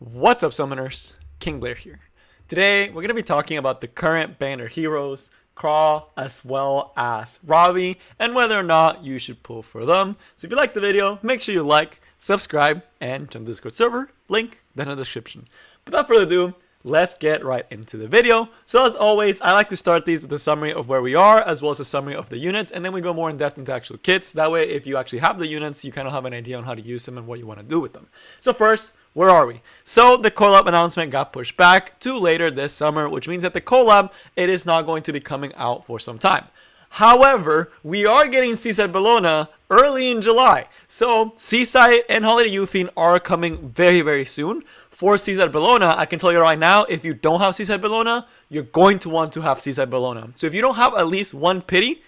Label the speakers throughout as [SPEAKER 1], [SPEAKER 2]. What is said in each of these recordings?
[SPEAKER 1] What's up, summoners? King Blair here. Today, we're going to be talking about the current banner heroes, Krau, as well as Ravi, and whether or not you should pull for them. So if you like the video, make sure you like, subscribe, and join the Discord server. Link down in the description. Without further ado, let's get right into the video. So as always, I like to start these with a summary of where we are, as well as a summary of the units, and then we go more in depth into actual kits. That way, if you actually have the units, you kind of have an idea on how to use them and what you want to do with them. So first, where are we? So the collab announcement got pushed back to later this summer, which means that the collab, it is not going to be coming out for some time. However, we are getting Seaside Bellona early in July. So Seaside and Holiday Youthing are coming very, very soon. For Seaside Bellona, I can tell you right now, if you don't have Seaside Bellona, you're going to want to have Seaside Bellona. So if you don't have at least one pity,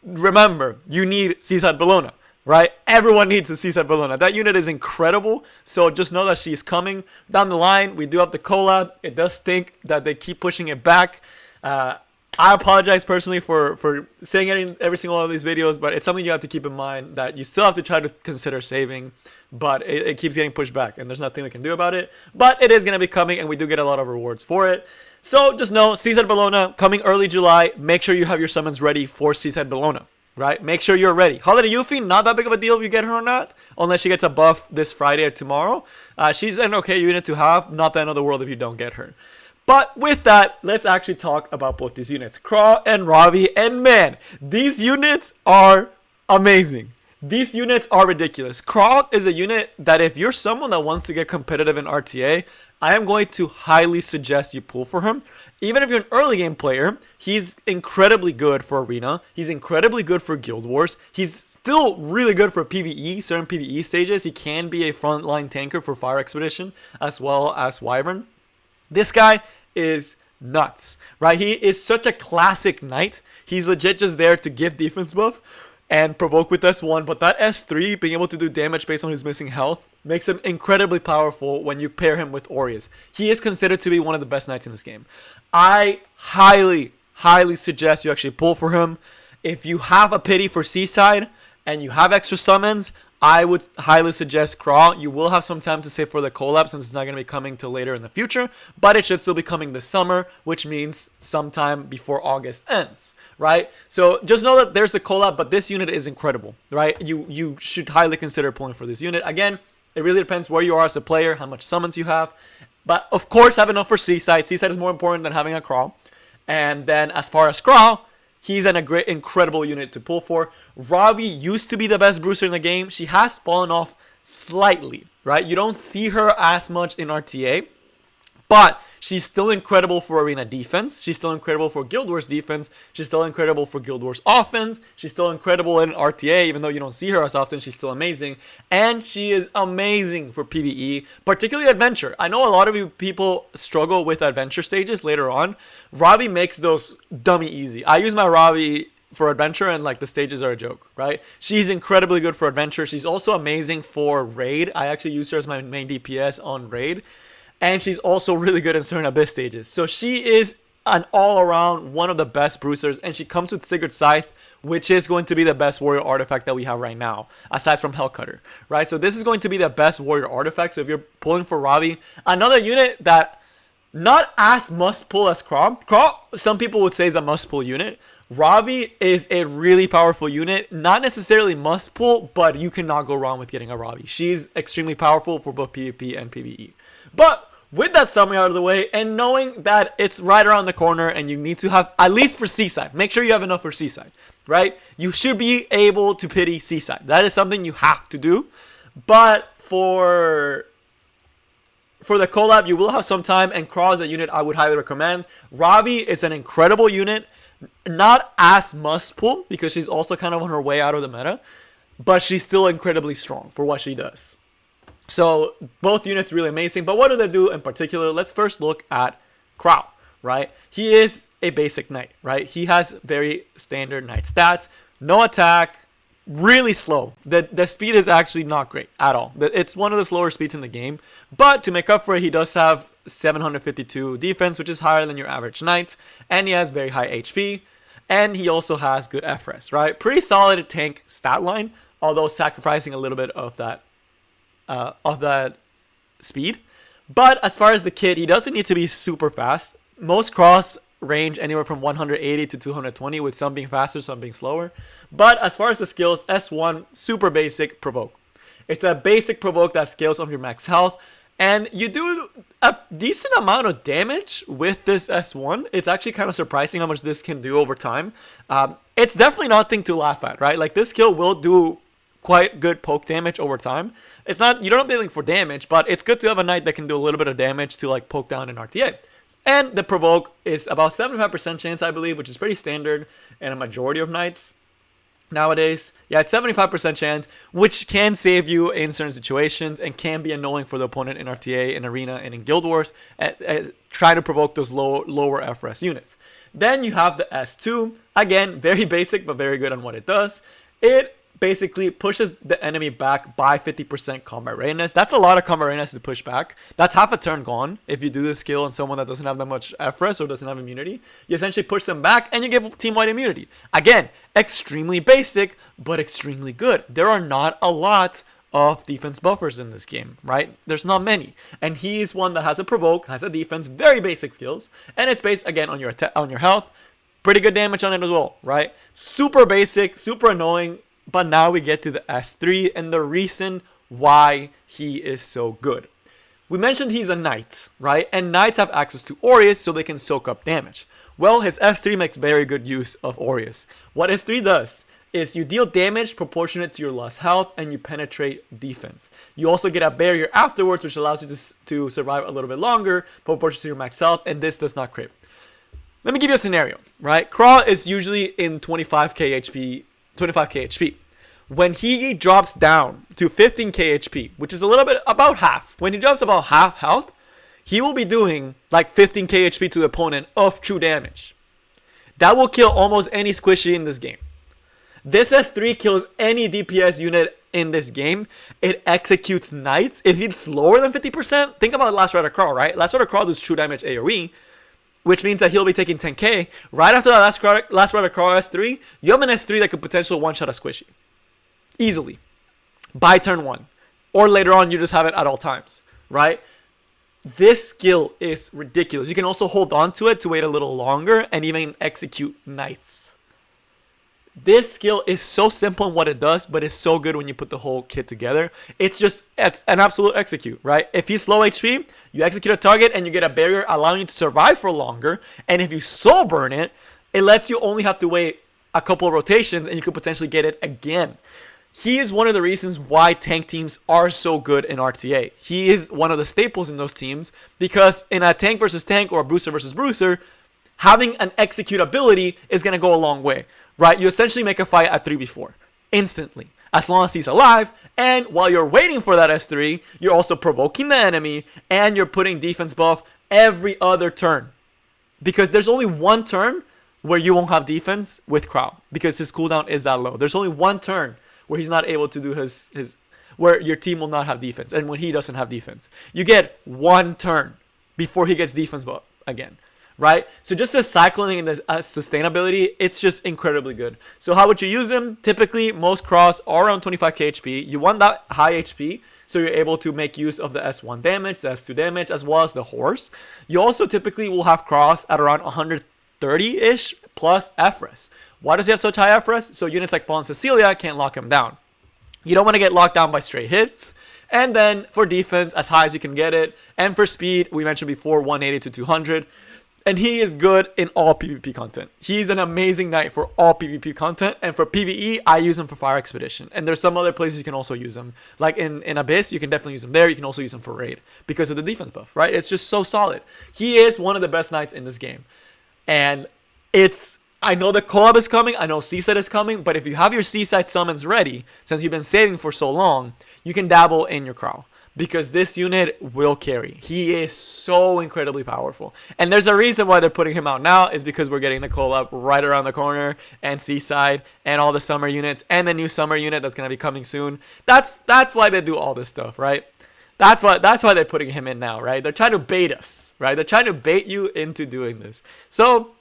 [SPEAKER 1] remember, you need Seaside Bellona. Right? Everyone needs a Seaside Bellona. That unit is incredible. So just know that she's coming down the line. We do have the collab. It does stink that they keep pushing it back. I apologize personally for saying it in every single one of these videos, but it's something you have to keep in mind that you still have to try to consider saving, but it keeps getting pushed back and there's nothing we can do about it. But it is going to be coming and we do get a lot of rewards for it. So just know Seaside Bellona coming early July. Make sure you have your summons ready for Seaside Bellona. Right? Make sure you're ready. Holiday Youthing, not that big of a deal if you get her or not, unless she gets a buff this Friday or tomorrow. She's an okay unit to have, not the end of the world if you don't get her. But with that, let's actually talk about both these units, Krau and Ravi. And man, these units are amazing. These units are ridiculous. Krau is a unit that if you're someone that wants to get competitive in RTA, I am going to highly suggest you pull for him. Even if you're an early game player, he's incredibly good for Arena. He's incredibly good for Guild Wars. He's still really good for PvE, certain PvE stages. He can be a frontline tanker for Fire Expedition as well as Wyvern. This guy is nuts, right? He is such a classic knight. He's legit just there to give defense buff and provoke with S1, but that S3, being able to do damage based on his missing health, makes him incredibly powerful when you pair him with Aureus. He is considered to be one of the best knights in this game. I highly suggest you actually pull for him. If you have a pity for Seaside and you have extra summons, I would highly suggest Krau. You will have some time to save for the collab since it's not going to be coming till later in the future, but it should still be coming this summer, which means sometime before August ends, right? So just know that there's a collab, but this unit is incredible, right? You should highly consider pulling for this unit. Again, it really depends where you are as a player, how much summons you have, but of course have enough for Seaside. Seaside is more important than having a Krau. And then as far as Krau, he's a great, incredible unit to pull for. Ravi used to be the best bruiser in the game. She has fallen off slightly, right? You don't see her as much in RTA, but she's still incredible for Arena defense. She's still incredible for Guild Wars defense. She's still incredible for Guild Wars offense. She's still incredible in RTA, even though you don't see her as often. She's still amazing. And she is amazing for PvE, particularly Adventure. I know a lot of you people struggle with Adventure stages later on. Ravi makes those dummy easy. I use my Ravi for Adventure and like the stages are a joke, right? She's incredibly good for Adventure. She's also amazing for Raid. I actually use her as my main DPS on Raid. And she's also really good in certain Abyss stages. So she is an all-around one of the best bruisers. And she comes with Sigurd Scythe, which is going to be the best warrior artifact that we have right now, aside from Hellcutter, right? So this is going to be the best warrior artifact. So if you're pulling for Ravi, another unit that not as must-pull as Krau. Krau, some people would say, is a must-pull unit. Ravi is a really powerful unit. Not necessarily must-pull, but you cannot go wrong with getting a Ravi. She's extremely powerful for both PvP and PvE. But with that summary out of the way, and knowing that it's right around the corner and you need to have, at least for Seaside, make sure you have enough for Seaside, right? You should be able to pity Seaside. That is something you have to do. But for the collab, you will have some time, and Krau is a unit I would highly recommend. Ravi is an incredible unit. Not as must-pull, because she's also kind of on her way out of the meta, but she's still incredibly strong for what she does. So both units really amazing, but what do they do in particular? Let's first look at Krau, right? He is a basic knight, right? He has very standard knight stats, no attack, really slow. The speed is actually not great at all. It's one of the slower speeds in the game, but to make up for it, he does have 752 defense, which is higher than your average knight, and he has very high HP, and he also has good FRS, right? Pretty solid tank stat line, although sacrificing a little bit of that speed. But as far as the kit, he doesn't need to be super fast. Most cross range anywhere from 180 to 220, with some being faster, some being slower. But as far as the skills, S1, super basic provoke. It's a basic provoke that scales off your max health. And you do a decent amount of damage with this S1. It's actually kind of surprising how much this can do over time. It's definitely nothing to laugh at, right? Like, this skill will do quite good poke damage over time. It's not, you don't have to be looking for damage, but it's good to have a knight that can do a little bit of damage to like poke down in RTA. And the provoke is about 75% chance, I believe, which is pretty standard in a majority of knights nowadays. Yeah, it's 75% chance, which can save you in certain situations and can be annoying for the opponent in RTA, in Arena, and in Guild Wars, trying to provoke those lower FRS units. Then you have the S2. Again, very basic, but very good on what it does. It basically pushes the enemy back by 50% combat readiness. That's a lot of combat readiness to push back. That's half a turn gone if you do this skill on someone that doesn't have that much FRS or doesn't have immunity. You essentially push them back and you give team-wide immunity. Again, extremely basic, but extremely good. There are not a lot of defense buffers in this game, right? There's not many. And he's one that has a provoke, has a defense, very basic skills, and it's based, again, on your health. Pretty good damage on it as well, right? Super basic, super annoying. But now we get to the S3 and the reason why he is so good. We mentioned he's a knight, right? And knights have access to Aureus so they can soak up damage. Well, his S3 makes very good use of Aureus. What S3 does is you deal damage proportionate to your lost health and you penetrate defense. You also get a barrier afterwards, which allows you to survive a little bit longer, proportionate to your max health, and this does not crit. Let me give you a scenario, right? Krau is usually in 25k HP. When he drops down to 15k HP, which is a little bit about half, when he drops about half health, he will be doing like 15k HP to the opponent of true damage. That will kill almost any squishy in this game. This S3 kills any DPS unit in this game. It executes knights. If it's lower than 50%, think about Last Rider Krau, right? Last Rider Krau does true damage AoE, which means that he'll be taking 10k. Right after that Last Rider Krau S3, you have an S3 that could potentially one-shot a squishy. Easily. By turn 1. Or later on, you just have it at all times, right? This skill is ridiculous. You can also hold on to it to wait a little longer and even execute knights. This skill is so simple in what it does, but it's so good when you put the whole kit together. It's an absolute execute, right? If he's low HP, you execute a target and you get a barrier allowing you to survive for longer. And if you soul burn it, it lets you only have to wait a couple of rotations and you could potentially get it again. He is one of the reasons why tank teams are so good in RTA. He is one of the staples in those teams because in a tank versus tank or a bruiser versus bruiser, having an execute ability is going to go a long way, right? You essentially make a fight at 3v4 instantly, as long as he's alive. And while you're waiting for that S3, you're also provoking the enemy and you're putting defense buff every other turn. Because there's only one turn where you won't have defense with Krau because his cooldown is that low. There's only one turn where he's not able to do his where your team will not have defense, and when he doesn't have defense. You get one turn before he gets defense again, right? So just the cycling and the sustainability, it's just incredibly good. So how would you use him? Typically, most Kraus are around 25k HP. You want that high HP, so you're able to make use of the S1 damage, the S2 damage, as well as the horse. You also typically will have Kraus at around 130-ish plus FRS. Why does he have such high FRS? So units like Paul and Cecilia can't lock him down. You don't want to get locked down by straight hits. And then for defense, as high as you can get it. And for speed, we mentioned before, 180 to 200. And he is good in all PvP content. He's an amazing knight for all PvP content. And for PvE, I use him for Fire Expedition. And there's some other places you can also use him. Like in Abyss, you can definitely use him there. You can also use him for Raid because of the defense buff, right? It's just so solid. He is one of the best knights in this game. And I know the collab is coming, I know Seaside is coming, but if you have your Seaside summons ready, since you've been saving for so long, you can dabble in your Krau. Because this unit will carry. He is so incredibly powerful. And there's a reason why they're putting him out now, is because we're getting the collab right around the corner, and Seaside, and all the summer units, and the new summer unit that's going to be coming soon. That's why they do all this stuff, right? That's why they're putting him in now, right? They're trying to bait us, right? They're trying to bait you into doing this. So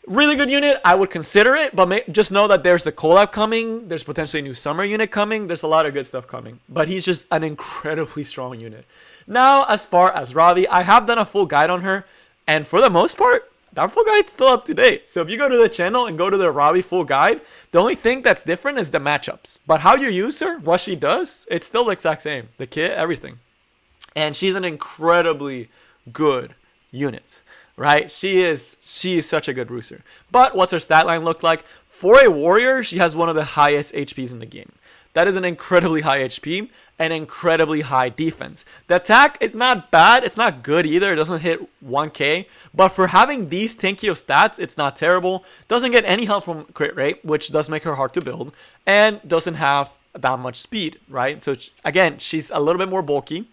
[SPEAKER 1] really good unit. I would consider it, but just know that there's a collab coming. There's potentially a new summer unit coming. There's a lot of good stuff coming. But he's just an incredibly strong unit. Now, as far as Ravi, I have done a full guide on her, and for the most part, that full guide's still up to date. So if you go to the channel and go to the Ravi full guide, the only thing that's different is the matchups. But how you use her, what she does, it's still the exact same. The kit, everything. And she's an incredibly good unit, right? She is such a good rooster. But what's her stat line look like? For a warrior, she has one of the highest HPs in the game. That is an incredibly high HP and incredibly high defense. The attack is not bad. It's not good either. It doesn't hit 1k. But for having these tanky of stats, it's not terrible. Doesn't get any help from crit rate, which does make her hard to build. And doesn't have that much speed, right? So again, she's a little bit more bulky.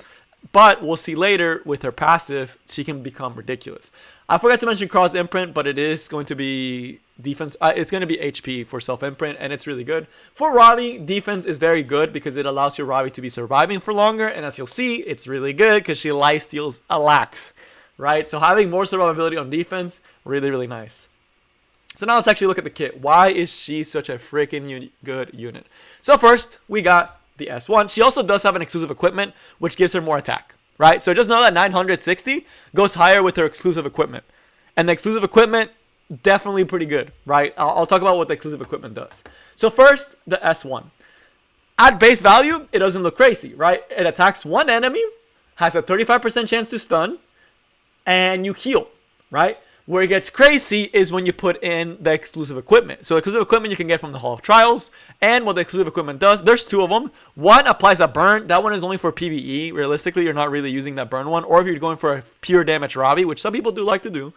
[SPEAKER 1] But we'll see later with her passive, she can become ridiculous. I forgot to mention cross imprint, but it is going to be defense. It's going to be HP for self imprint, and it's really good. For Ravi, defense is very good because it allows your Ravi to be surviving for longer. And as you'll see, it's really good because she life steals a lot, right? So having more survivability on defense, really, really nice. So now let's actually look at the kit. Why is she such a freaking good unit? So first, we got the S1. She also does have an exclusive equipment, which gives her more attack, right? So just know that 960 goes higher with her exclusive equipment. And the exclusive equipment, definitely pretty good, right? I'll talk about what the exclusive equipment does. So first, the S1. At base value, it doesn't look crazy, right? It attacks one enemy, has a 35% chance to stun, and you heal, right? Where it gets crazy is when you put in the exclusive equipment. So exclusive equipment you can get from the Hall of Trials. And what the exclusive equipment does, there's two of them. One applies a burn. That one is only for PvE. Realistically, you're not really using that burn one. Or if you're going for a pure damage Ravi, which some people do like to do.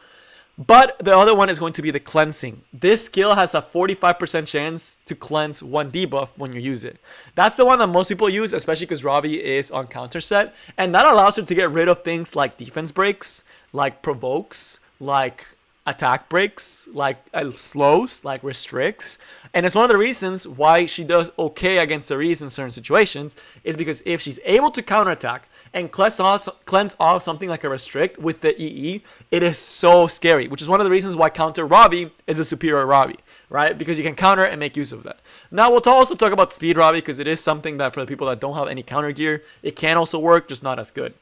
[SPEAKER 1] But the other one is going to be the cleansing. This skill has a 45% chance to cleanse one debuff when you use it. That's the one that most people use, especially because Ravi is on counter set. And that allows her to get rid of things like defense breaks, like provokes, like attack breaks, like slows, like restricts. And it's one of the reasons why she does okay against the Reese in certain situations, is because if she's able to counterattack and cleanse off something like a restrict with the EE, it is so scary, which is one of the reasons why counter Ravi is a superior Ravi, right? Because you can counter and make use of that. Now we'll also talk about speed Ravi, because it is something that for the people that don't have any counter gear, it can also work, just not as good.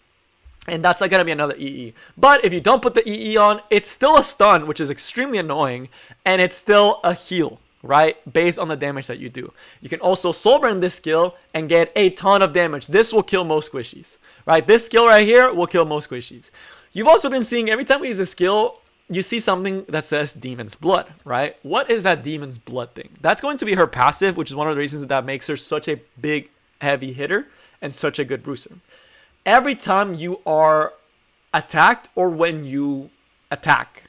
[SPEAKER 1] And that's like going to be another EE. But if you don't put the EE on, it's still a stun, which is extremely annoying. And it's still a heal, right? Based on the damage that you do. You can also soul burn this skill and get a ton of damage. This will kill most squishies, right? This skill right here will kill most squishies. You've also been seeing every time we use a skill, you see something that says Demon's Blood, right? What is that Demon's Blood thing? That's going to be her passive, which is one of the reasons that makes her such a big, heavy hitter and such a good bruiser. Every time you are attacked or when you attack,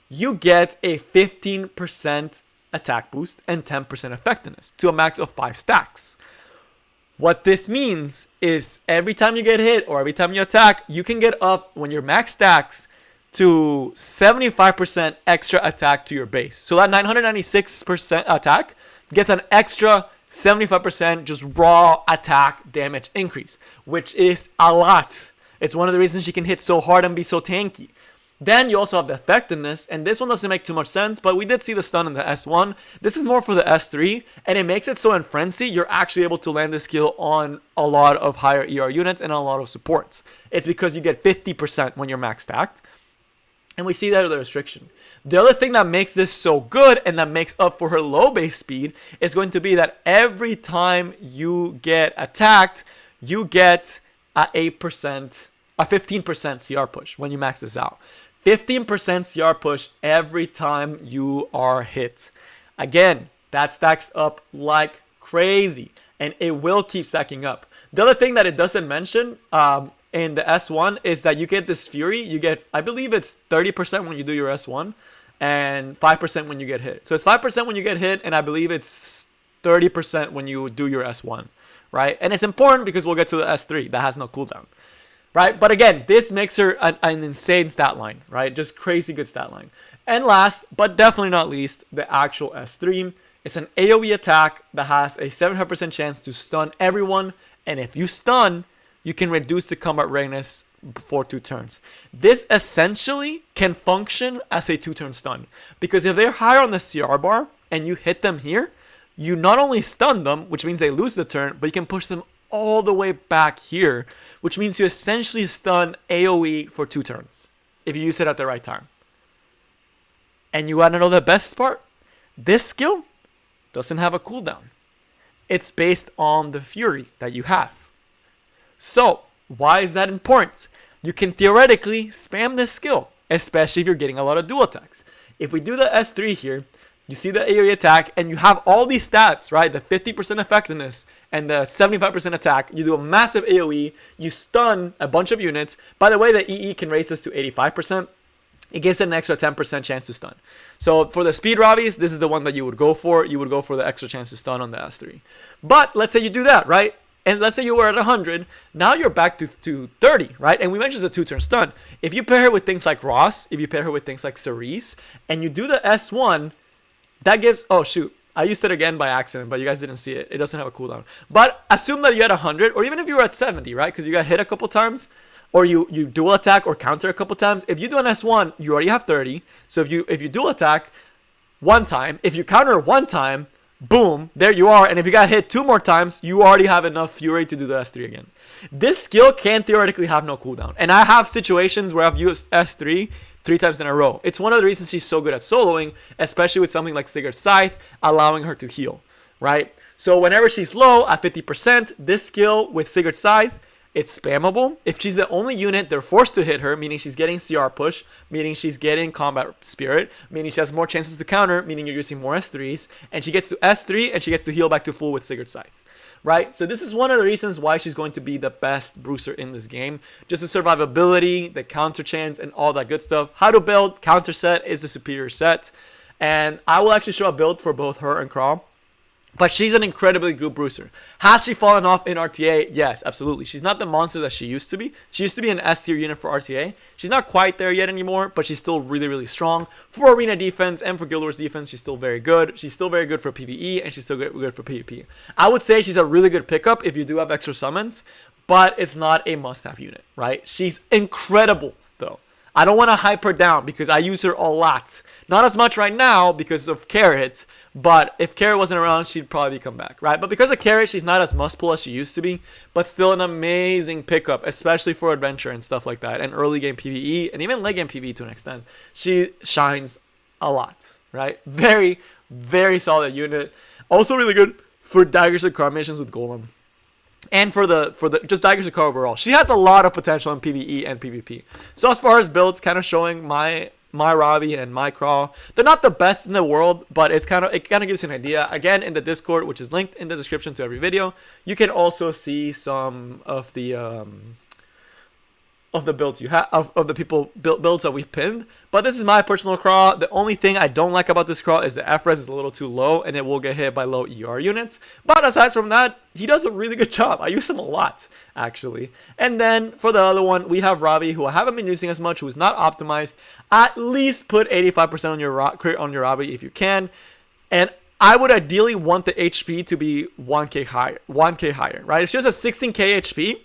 [SPEAKER 1] you get a 15% attack boost and 10% effectiveness to a max of 5 stacks. What this means is every time you get hit or every time you attack, you can get up when your max stacks to 75% extra attack to your base. So that 996% attack gets an extra 75% just raw attack damage increase, which is a lot. It's one of the reasons she can hit so hard and be so tanky. Then you also have the effectiveness, and this one doesn't make too much sense, but we did see the stun in the S1. This is more for the S3, and it makes it so in Frenzy, you're actually able to land this skill on a lot of higher ER units and a lot of supports. It's because you get 50% when you're max stacked, and we see that with the restriction. The other thing that makes this so good and that makes up for her low base speed is going to be that every time you get attacked, you get a 15% CR push when you max this out. 15% CR push every time you are hit. Again, that stacks up like crazy, and it will keep stacking up. The other thing that it doesn't mention in the S1 is that you get this Fury. You get, I believe it's 30% when you do your S1 and 5% when you get hit. So it's 5% when you get hit, and I believe it's 30% when you do your S1, right? And it's important because we'll get to the S3 that has no cooldown, right? But again, this makes her an insane stat line, right? Just crazy good stat line. And last, but definitely not least, the actual S3. It's an AoE attack that has a 700% chance to stun everyone, and if you stun, you can reduce the combat readiness for 2 turns. This essentially can function as a 2-turn stun, because if they're higher on the CR bar and you hit them here, you not only stun them, which means they lose the turn, but you can push them all the way back here, which means you essentially stun AoE for 2 turns if you use it at the right time. And you want to know the best part? This skill doesn't have a cooldown. It's based on the fury that you have. So, why is that important? You can theoretically spam this skill, especially if you're getting a lot of dual attacks. If we do the S3 here, you see the AoE attack, and you have all these stats, right? The 50% effectiveness and the 75% attack. You do a massive AoE. You stun a bunch of units. By the way, the EE can raise this to 85%. It gives it an extra 10% chance to stun. So for the speed Ravis, this is the one that you would go for. You would go for the extra chance to stun on the S3. But let's say you do that, right? And let's say you were at 100. Now you're back to 30, right? And we mentioned it's a 2-turn stun. If you pair her with things like Ross, if you pair her with things like Cerise, and you do the S1, that gives... Oh, shoot. I used it again by accident, but you guys didn't see it. It doesn't have a cooldown. But assume that you had 100, or even if you were at 70, right? Because you got hit a couple times, or you dual attack or counter a couple times. If you do an S1, you already have 30. So if you dual attack one time, if you counter one time, boom, there you are. And if you got hit 2 more times, you already have enough fury to do the S3 again. This skill can theoretically have no cooldown. And I have situations where I've used S3 3 times in a row. It's one of the reasons she's so good at soloing, especially with something like Sigurd's Scythe, allowing her to heal, right? So whenever she's low at 50%, this skill with Sigurd's Scythe, it's spammable. If she's the only unit, they're forced to hit her, meaning she's getting CR push, meaning she's getting combat spirit, meaning she has more chances to counter, meaning you're using more S3s, and she gets to S3 and she gets to heal back to full with Sigurd's Scythe. Right? So this is one of the reasons why she's going to be the best bruiser in this game. Just the survivability, the counter chance, and all that good stuff. How to build, counter set is the superior set. And I will actually show a build for both her and Krau. But she's an incredibly good bruiser. Has she fallen off in RTA? Yes, absolutely. She's not the monster that she used to be. She used to be an S tier unit for RTA. She's not quite there yet anymore, but she's still really, really strong. For arena defense and for Guild Wars defense, she's still very good. She's still very good for PvE, and she's still good for PvP. I would say she's a really good pickup if you do have extra summons, but it's not a must-have unit, right? She's incredible, though. I don't want to hype her down because I use her a lot. Not as much right now because of Carrot, but if Carrot wasn't around, she'd probably come back, right? But because of Carrot, she's not as must-pull as she used to be, but still an amazing pickup, especially for adventure and stuff like that, and early game PvE, and even late game PvE to an extent. She shines a lot, right? Very, very solid unit. Also really good for Daggers and Car missions with Golem. And for the just Daggers of Car overall. She has a lot of potential in PvE and PvP. So as far as builds, kind of showing my Ravi and my Krau. They're not the best in the world, but it kind of gives you an idea. Again, in the Discord, which is linked in the description to every video, you can also see some of the builds you have of the people builds that we pinned. But this is my personal Krau. The only thing I don't like about this Krau is the FRES is a little too low, and it will get hit by low ER units. But aside from that, he does a really good job. I use him a lot, actually. And then for the other one, we have Ravi, who I haven't been using as much, who is not optimized. At least put 85% on your crit on your Ravi if you can. And I would ideally want the HP to be 1k higher, right? If she has a 16k HP,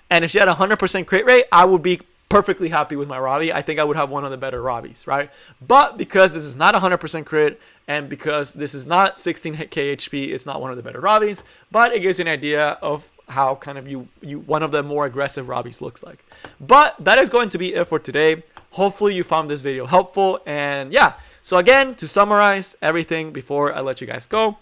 [SPEAKER 1] and if she had a 100% crit rate, I would be perfectly happy with my Ravi. I think I would have one of the better Ravis, right? But because this is not 100% crit, and because this is not 16k HP, it's not one of the better Ravis. But it gives you an idea of how kind of you one of the more aggressive Ravis looks like. But that is going to be it for today. Hopefully you found this video helpful. And yeah, so again, to summarize everything before I let you guys go,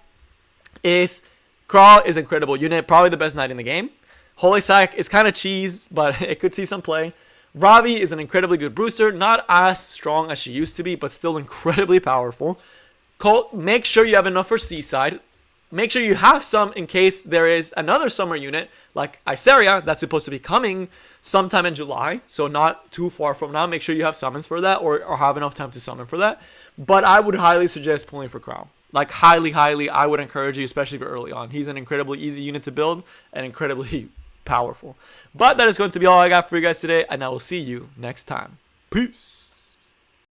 [SPEAKER 1] is Krau is an incredible unit, probably the best knight in the game. Holy Sack is kind of cheese, but it could see some play. Ravi is an incredibly good bruiser, not as strong as she used to be, but still incredibly powerful. Colt, make sure you have enough for Seaside. Make sure you have some in case there is another summer unit like Iseria that's supposed to be coming sometime in July, so not too far from now. Make sure you have summons for that, or have enough time to summon for that. But I would highly suggest pulling for Krau. Like highly, I would encourage you, especially for early on. He's an incredibly easy unit to build and incredibly powerful. But that is going to be all I got for you guys today, and I will see you next time. Peace.